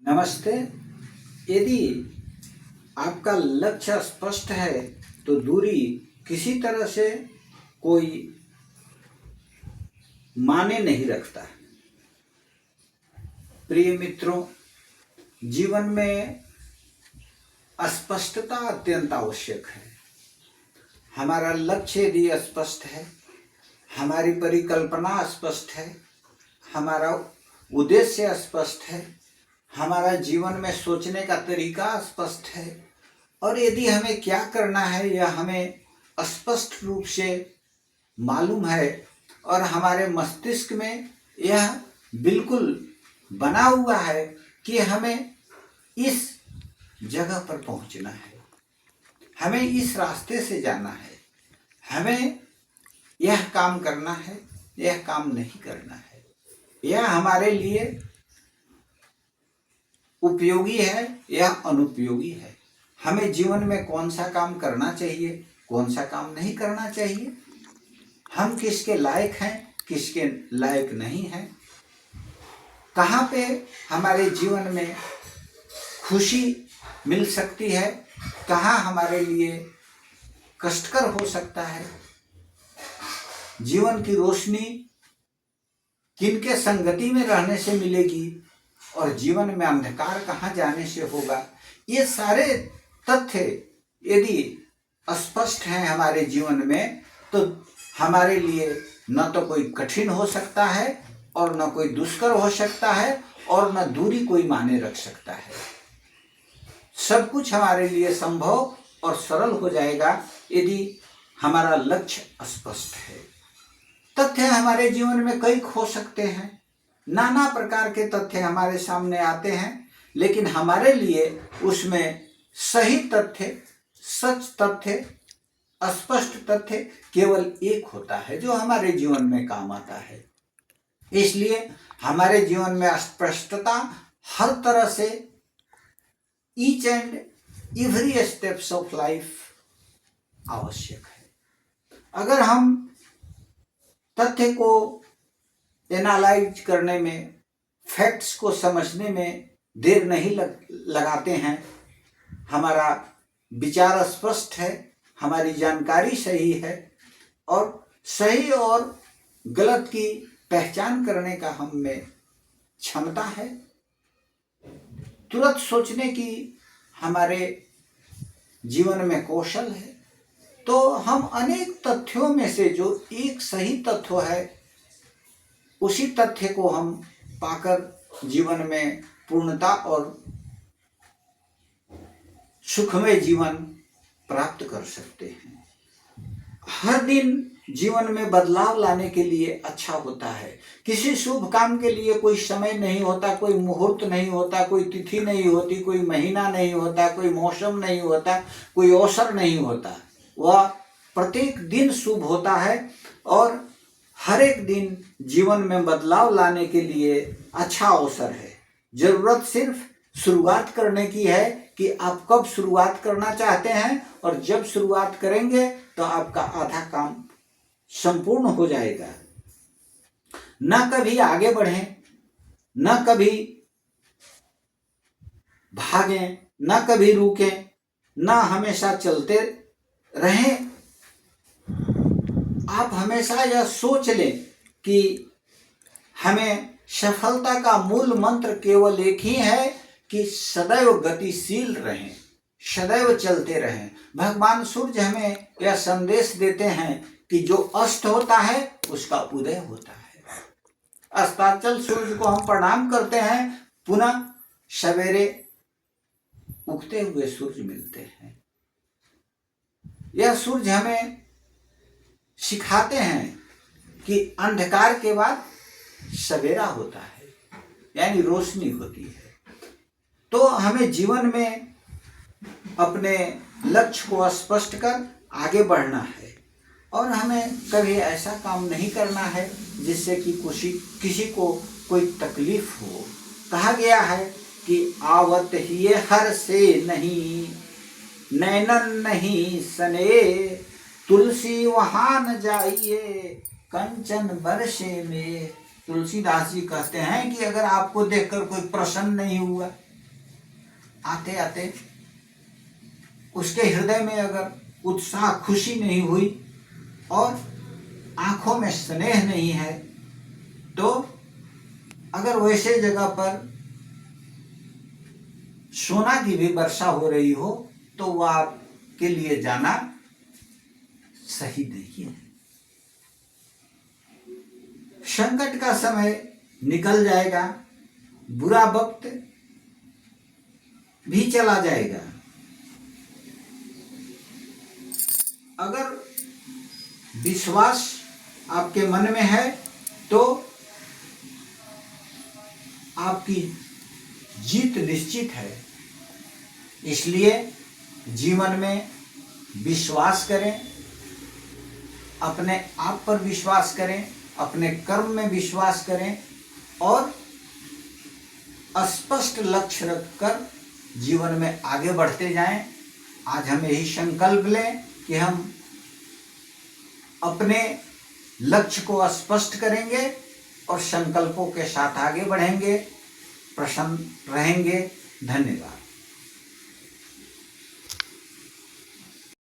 नमस्ते। यदि आपका लक्ष्य स्पष्ट है तो दूरी किसी तरह से कोई माने नहीं रखता। प्रिय मित्रों, जीवन में स्पष्टता अत्यंत आवश्यक है। हमारा लक्ष्य यदि स्पष्ट है, हमारी परिकल्पना स्पष्ट है, हमारा उद्देश्य स्पष्ट है, हमारा जीवन में सोचने का तरीका स्पष्ट है और यदि हमें क्या करना है यह हमें स्पष्ट रूप से मालूम है और हमारे मस्तिष्क में यह बिल्कुल बना हुआ है कि हमें इस जगह पर पहुंचना है, हमें इस रास्ते से जाना है, हमें यह काम करना है, यह काम नहीं करना है, यह हमारे लिए उपयोगी है या अनुपयोगी है, हमें जीवन में कौन सा काम करना चाहिए, कौन सा काम नहीं करना चाहिए, हम किसके लायक हैं, किसके लायक नहीं हैं, कहाँ पे हमारे जीवन में खुशी मिल सकती है, कहाँ हमारे लिए कष्टकर हो सकता है, जीवन की रोशनी किनके संगति में रहने से मिलेगी और जीवन में अंधकार कहाँ जाने से होगा। ये सारे तथ्य यदि स्पष्ट हैं हमारे जीवन में तो हमारे लिए न तो कोई कठिन हो सकता है और न कोई दुष्कर हो सकता है और न दूरी कोई माने रख सकता है। सब कुछ हमारे लिए संभव और सरल हो जाएगा यदि हमारा लक्ष्य स्पष्ट है। तथ्य हमारे जीवन में कई हो सकते हैं, नाना प्रकार के तथ्य हमारे सामने आते हैं, लेकिन हमारे लिए उसमें सही तथ्य, सच तथ्य, स्पष्ट तथ्य केवल एक होता है जो हमारे जीवन में काम आता है। इसलिए हमारे जीवन में स्पष्टता हर तरह से each and every steps of life आवश्यक है। अगर हम तथ्य को एनालाइज करने में, फैक्ट्स को समझने में देर नहीं लगाते हैं, हमारा विचार स्पष्ट है, हमारी जानकारी सही है और सही और गलत की पहचान करने का हम में क्षमता है, तुरंत सोचने की हमारे जीवन में कौशल है, तो हम अनेक तथ्यों में से जो एक सही तथ्य है उसी तथ्य को हम पाकर जीवन में पूर्णता और सुखमय जीवन प्राप्त कर सकते हैं। हर दिन जीवन में बदलाव लाने के लिए अच्छा होता है। किसी शुभ काम के लिए कोई समय नहीं होता, कोई मुहूर्त नहीं होता, कोई तिथि नहीं होती, कोई महीना नहीं होता, कोई मौसम नहीं होता, कोई अवसर नहीं होता। वह प्रत्येक दिन शुभ होता है और हर एक दिन जीवन में बदलाव लाने के लिए अच्छा अवसर है। जरूरत सिर्फ शुरुआत करने की है कि आप कब शुरुआत करना चाहते हैं और जब शुरुआत करेंगे तो आपका आधा काम संपूर्ण हो जाएगा। न कभी आगे बढ़ें, न कभी भागें, न कभी रुकें, न हमेशा चलते रहें। आप हमेशा यह सोच लें कि हमें सफलता का मूल मंत्र केवल एक ही है कि सदैव गतिशील रहें, सदैव चलते रहें। भगवान सूर्य हमें यह संदेश देते हैं कि जो अस्त होता है उसका उदय होता है। अस्ताचल सूर्य को हम प्रणाम करते हैं, पुनः सवेरे उगते हुए सूर्य मिलते हैं। यह सूर्य हमें सिखाते हैं कि अंधकार के बाद सवेरा होता है, यानी रोशनी होती है। तो हमें जीवन में अपने लक्ष्य को स्पष्ट कर आगे बढ़ना है और हमें कभी ऐसा काम नहीं करना है जिससे कि किसी को कोई तकलीफ हो। कहा गया है कि आवत ही हर से नहीं, नैनन नहीं सने, तुलसी वहां न जाइए, कंचन बरसे में। तुलसीदास जी कहते हैं कि अगर आपको देखकर कोई प्रसन्न नहीं हुआ, आते आते उसके हृदय में अगर उत्साह, खुशी नहीं हुई और आंखों में स्नेह नहीं है, तो अगर वैसे जगह पर सोना की भी वर्षा हो रही हो तो वह आपके लिए जाना सही नहीं है। संकट का समय निकल जाएगा, बुरा वक्त भी चला जाएगा। अगर विश्वास आपके मन में है तो आपकी जीत निश्चित है। इसलिए जीवन में विश्वास करें, अपने आप पर विश्वास करें, अपने कर्म में विश्वास करें और स्पष्ट लक्ष्य रखकर जीवन में आगे बढ़ते जाएं। आज हम यही संकल्प लें कि हम अपने लक्ष्य को स्पष्ट करेंगे और संकल्पों के साथ आगे बढ़ेंगे, प्रसन्न रहेंगे। धन्यवाद।